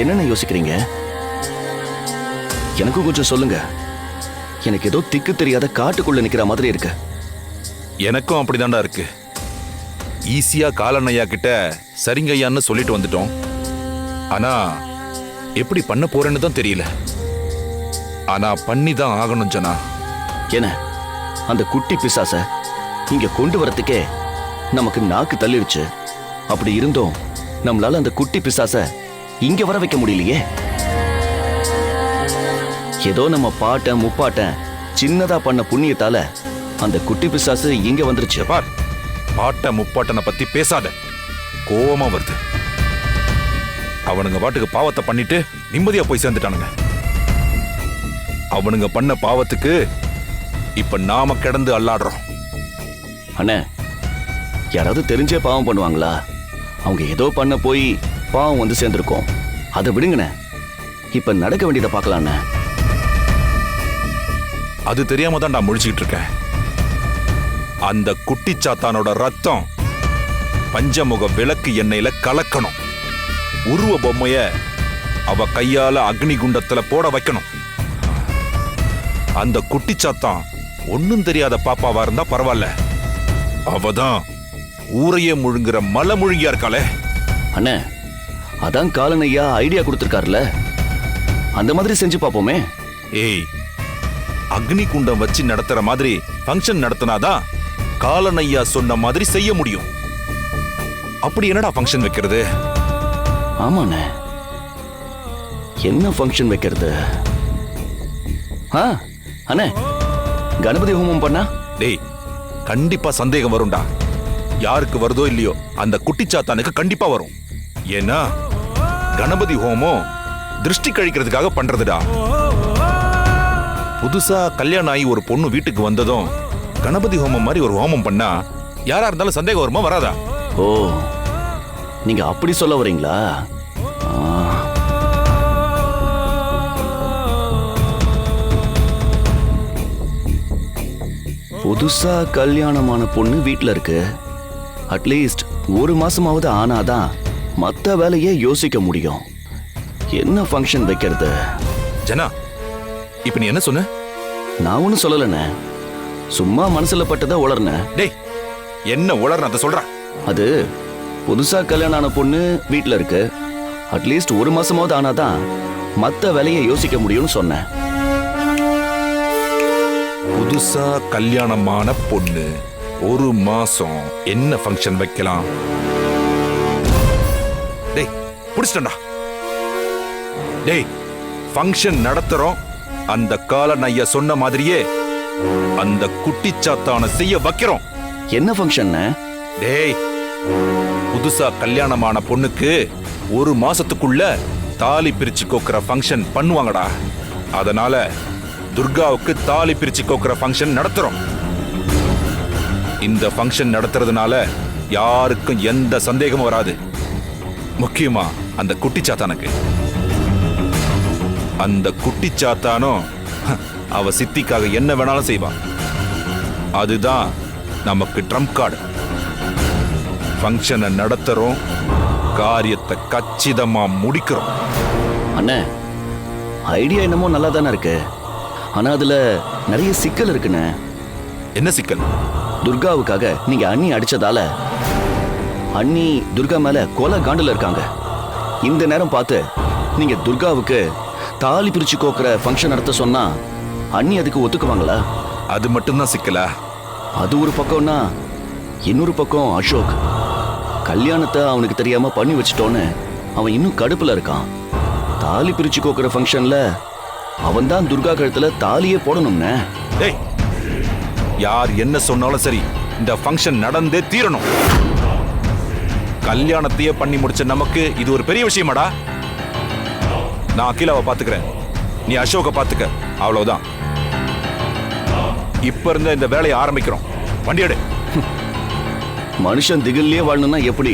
என்னென்ன யோசிக்கிறீங்க? எனக்கும் கொஞ்சம் சொல்லுங்க. எனக்கு ஏதோ திக்கு தெரியாத காட்டுக்குள்ள நிக்கிற மாதிரி இருக்கு. எனக்கும் அப்படிதான்டா இருக்கு. ஈஸியா காலனையா கிட்ட சரிங்க ஐயான்னு சொல்லிட்டு வந்துட்டோம். ஆனா எப்படி பண்ண போறேன்னு தான் தெரியல. ஆனா பண்ணி தான் ஆகணும் ஜனா. என்ன அந்த குட்டி பிசாச இங்க கொண்டு வரதுக்கே நமக்கு நாக்கு தள்ளிடுச்சு. அப்படி இருந்தோம் நம்மளால அந்த குட்டி பிசாச இங்க வர வைக்க முடியலையே. ஏதோ நம்ம பாட்டன் முப்பாட்டன் சின்னதா பண்ண புண்ணியத்தால அந்த குட்டி பிசாசு இங்க வந்துருச்சு. பார், பாட்ட முப்பாட்டனை பத்தி பேசாத, கோவமா வருது. அவனுங்க பாட்டுக்கு பாவத்தை பண்ணிட்டு நிம்மதியா போய் சேர்ந்துட்டானுங்க. அவனுங்க பண்ண பாவத்துக்கு இப்ப நாம கிடந்து அல்லாடுறோம். அண்ணே, யாராவது தெரிஞ்சே பாவம் பண்ணுவாங்களா? அவங்க ஏதோ பண்ண போய் பாவம் வந்து சேர்ந்துருக்கோம். அதை விடுங்கண்ணே, இப்ப நடக்க வேண்டியதை பார்க்கலாண்ணே. அது தெரியாம தான் நான் முழிச்சுக்கிட்டு இருக்கேன். அந்த குட்டிச்சாத்தானோட ரத்தம் பஞ்சமுக விளக்கு எண்ணெயில கலக்கணும். உருவ பொம்மைய அவ கையால அக்னி குண்டத்துல போட வைக்கணும். அந்த குட்டிச்சாத்தான் ஒன்னும் தெரியாத பாப்பாவா இருந்தா பரவாயில்ல. அவதான் ஊரையே முழுங்குற மலை முழுங்கியா இருக்காளே. அண்ணே, அதான் காலனையா ஐடியா கொடுத்திருக்காருல, அந்த மாதிரி செஞ்சு பாப்போமே. ஏய், அக்னி குண்டம் வச்சு நடத்துற மாதிரி ஃபங்க்ஷன் நடத்தினாதான் காலனையா சொன்ன மாதிரி செய்ய முடியும். அப்படி என்னடா ஃபங்க்ஷன் வைக்கிறது? ஆமாண்ணே, என்ன ஃபங்க்ஷன் வைக்கிறது? அண்ணே, கணபதி ஹோமம் பண்ணா? டேய், கண்டிப்பா சந்தேகம் வரும்டா. யாருக்கு வருதோ இல்லையோ அந்த குட்டிச்சாத்தானுக்கு கண்டிப்பா வரும். ஏன்னா கணபதி ஹோமம் திருஷ்டி கழிக்கிறதுக்காக பண்றதுடா. புதுசா கல்யாணம் ஆகி ஒரு பொண்ணு வீட்டுக்கு வந்ததும் கணபதி ஹோமம் மாதிரி ஒரு ஹோமம் பண்ணா யாரா இருந்தாலும் சந்தேகம் வருமா வராதா? ஓ, நீங்க அப்படி சொல்ல வரீங்களா? புதுசா கல்யாணமான பொண்ணு வீட்டுல இருக்கு. அட்லீஸ்ட் ஒரு மாசமாவது ஆனாதான் மத்த வேலையே யோசிக்க முடியும். என்ன ஃபங்க்ஷன் வைக்கிறது? ஜனா, இப்ப நீ என்ன சொன்ன? நான் ஒன்னும் சொல்லலண்ணே, சும்மா மனசுல பட்டதா உளர்ன. டேய், என்ன உளர்ன அதை சொல்ற? அது புதுசா கல்யாணம் ஆன பொண்ணு வீட்டுல இருக்கு. அட்லீஸ்ட் ஒரு மாசமாவது ஆனாதான் மத்த வேலையை யோசிக்க முடியும்னு சொன்னேன். புதுசா கல்யாணமான பொண்ணு ஒரு மாசம் என்ன ஃபங்க்ஷன் வைக்கலாம்? டேய், புடிச்சிட்டா. டேய், ஃபங்க்ஷன் நடத்துறோம். அந்த காலன் ஐயா சொன்ன மாதிரியே அந்த குட்டிச்சாத்தான செய்ய வைக்கிறோம். என்ன ஃபங்க்ஷன்? டேய், புதுசா கல்யாணமான பொண்ணுக்கு ஒரு மாசத்துக்குள்ள தாலி பிரிச்சு கோக்குற ஃபங்க்ஷன் பண்ணுவாங்கடா. அதனால துர்காவுக்கு தாலி பிரிச்சு கோக்குற ஃபங்க்ஷன் நடத்துறோம். இந்த ஃபங்க்ஷன் நடத்துறதுனால யாருக்கும் எந்த சந்தேகமும் வராது. முக்கியமா அந்த குட்டிச்சாத்தானுக்கு. அந்த குட்டிச்சாத்தானும் அவ சித்திக்காக என்ன வேணாலும் செய்வான். அதுதான் நமக்கு ட்ரம்ப் கார்டு. ஃபங்க்ஷனை நடத்துறோம், காரியத்தை கச்சிதமா முடிக்கிறோம். அண்ணே, ஐடியா என்னமோ நல்லா தானே இருக்கு. ஆனா அதுல நிறைய சிக்கல் இருக்குண்ணே. என்ன சிக்கல்? துர்காவுக்காக நீங்க அண்ணி அடிச்சதால அண்ணி துர்கா மேல கொலை காண்டுல இருக்காங்க. இந்த நேரம் பார்த்து நீங்க துர்காவுக்கு தாலி பிரிச்சு கோக்குற ஃபங்க்ஷன் நடத்த சொன்னா அண்ணி அதுக்கு ஒத்துக்குவாங்களா? அது மட்டும்தான் சிக்கலா? அது ஒரு பக்கம்னா இன்னொரு பக்கம் அசோக் கல்யாணத்தை அவனுக்கு தெரியாம பண்ணி வச்சிட்டோன்னு அவன் இன்னும் கடுப்புல இருக்கான். தாலி பிரிச்சு கோக்குற ஃபங்க்ஷன்ல அவன் தான் துர்கா கழுத்துல தாலியே போடணும்னே. டேய், யார் என்ன சொன்னாலும் சரி, இந்த ஃபங்க்ஷன் நடந்தே தீரணும். கல்யாணத்தையே பண்ணி முடிச்ச நமக்கு இது ஒரு பெரிய விஷயமாடா. நான் அகிலாவை பாத்துக்கிறேன், நீ அசோக பாத்துக்க, அவ்வளவுதான். இப்ப இருந்த இந்த வேலையை ஆரம்பிக்கிறோம். வண்டி எடு. மனுஷன் திகில்லையே வாழணும்னா எப்படி?